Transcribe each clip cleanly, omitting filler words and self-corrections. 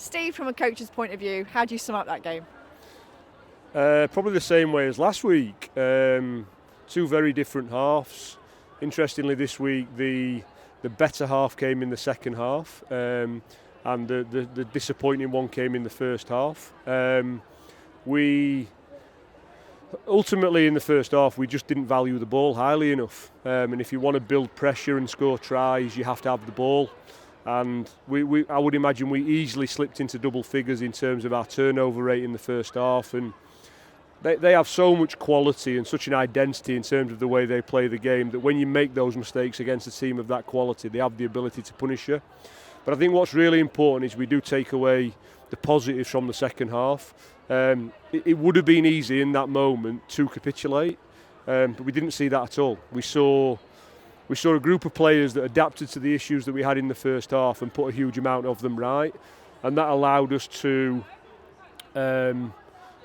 Steve, from a coach's point of view, how do you sum up that game? Probably the same way as last week. Two very different halves. Interestingly, this week the better half came in the second half, and the disappointing one came in the first half. We ultimately in the first half we just didn't value the ball highly enough. And if you want to build pressure and score tries, you have to have the ball. And I would imagine we easily slipped into double figures in terms of our turnover rate in the first half. And they have so much quality and such an identity in terms of the way they play the game that when you make those mistakes against a team of that quality, they have the ability to punish you. But I think what's really important is we do take away the positives from the second half. It would have been easy in that moment to capitulate, but we didn't see that at all. We saw a group of players that adapted to the issues that we had in the first half and put a huge amount of them right, and that allowed us to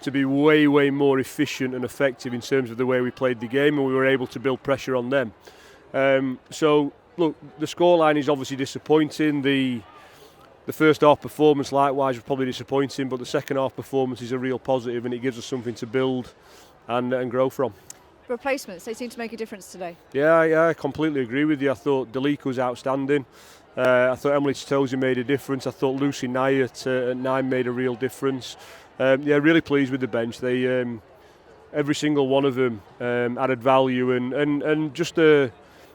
be way more efficient and effective in terms of the way we played the game, and we were able to build pressure on them. So look, the scoreline is obviously disappointing. The first half performance likewise was probably disappointing, but the second half performance is a real positive, and it gives us something to build and grow from. Replacements, they seem to make a difference today. Yeah, I completely agree with you. I thought Dalika was outstanding. I thought Emily Chitosi made a difference. I thought Lucy Nye at 9 made a real difference. Really pleased with the bench. They every single one of them added value, and just a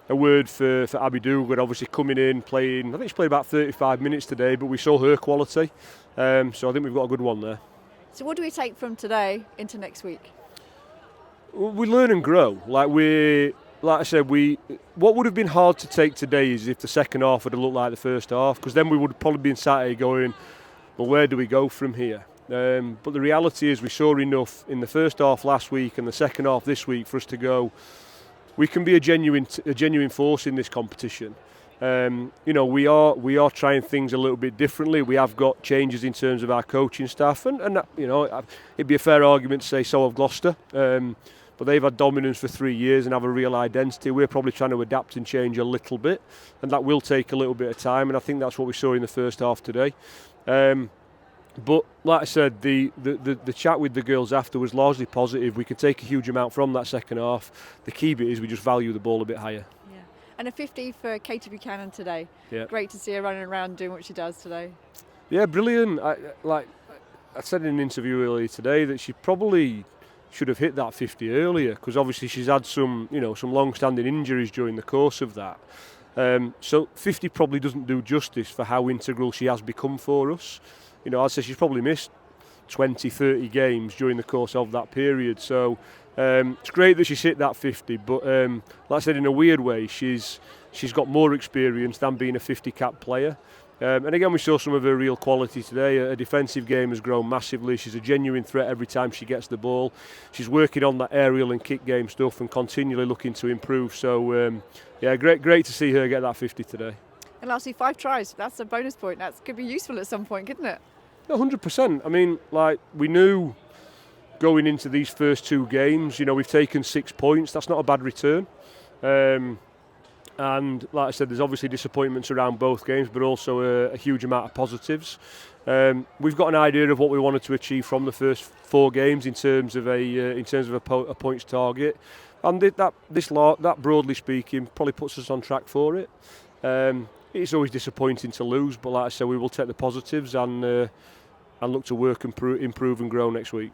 word for Abby Dugan, obviously coming in, playing. I think she played about 35 minutes today, but we saw her quality. So I think we've got a good one there. So what do we take from today into next week? We learn and grow. Like I said, what would have been hard to take today is if the second half would have looked like the first half, because then we would have probably been sat here going, well, where do we go from here? But the reality is we saw enough in the first half last week and the second half this week for us to go, we can be a genuine force in this competition. We are trying things a little bit differently. We have got changes in terms of our coaching staff, and it'd be a fair argument to say so of Gloucester. But they've had dominance for 3 years and have a real identity. We're probably trying to adapt and change a little bit, and that will take a little bit of time, and I think that's what we saw in the first half today. But like I said, the chat with the girls after was largely positive. We can take a huge amount from that second half. The key bit is we just value the ball a bit higher. Yeah, and a 50 for Katie Buchanan today. Yeah. Great to see her running around doing what she does today. Yeah, brilliant. I said in an interview earlier today that she probably should have hit that 50 earlier, because obviously she's had some long-standing injuries during the course of that. So 50 probably doesn't do justice for how integral she has become for us. I'd say she's probably missed 20, 30 games during the course of that period. So it's great that she's hit that 50, but like I said, in a weird way, she's got more experience than being a 50-cap player. And again, we saw some of her real quality today. Her defensive game has grown massively. She's a genuine threat every time she gets the ball. She's working on that aerial and kick game stuff and continually looking to improve. So, great to see her get that 50 today. And lastly, 5 tries. That's a bonus point. That could be useful at some point, couldn't it? 100%. I mean, we knew going into these first 2 games, we've taken 6 points. That's not a bad return. And like I said, there's obviously disappointments around both games, but also a huge amount of positives. We've got an idea of what we wanted to achieve from the first 4 games in terms of a points target, and that broadly speaking probably puts us on track for it. It's always disappointing to lose, but like I said, we will take the positives and look to work, improve and grow next week.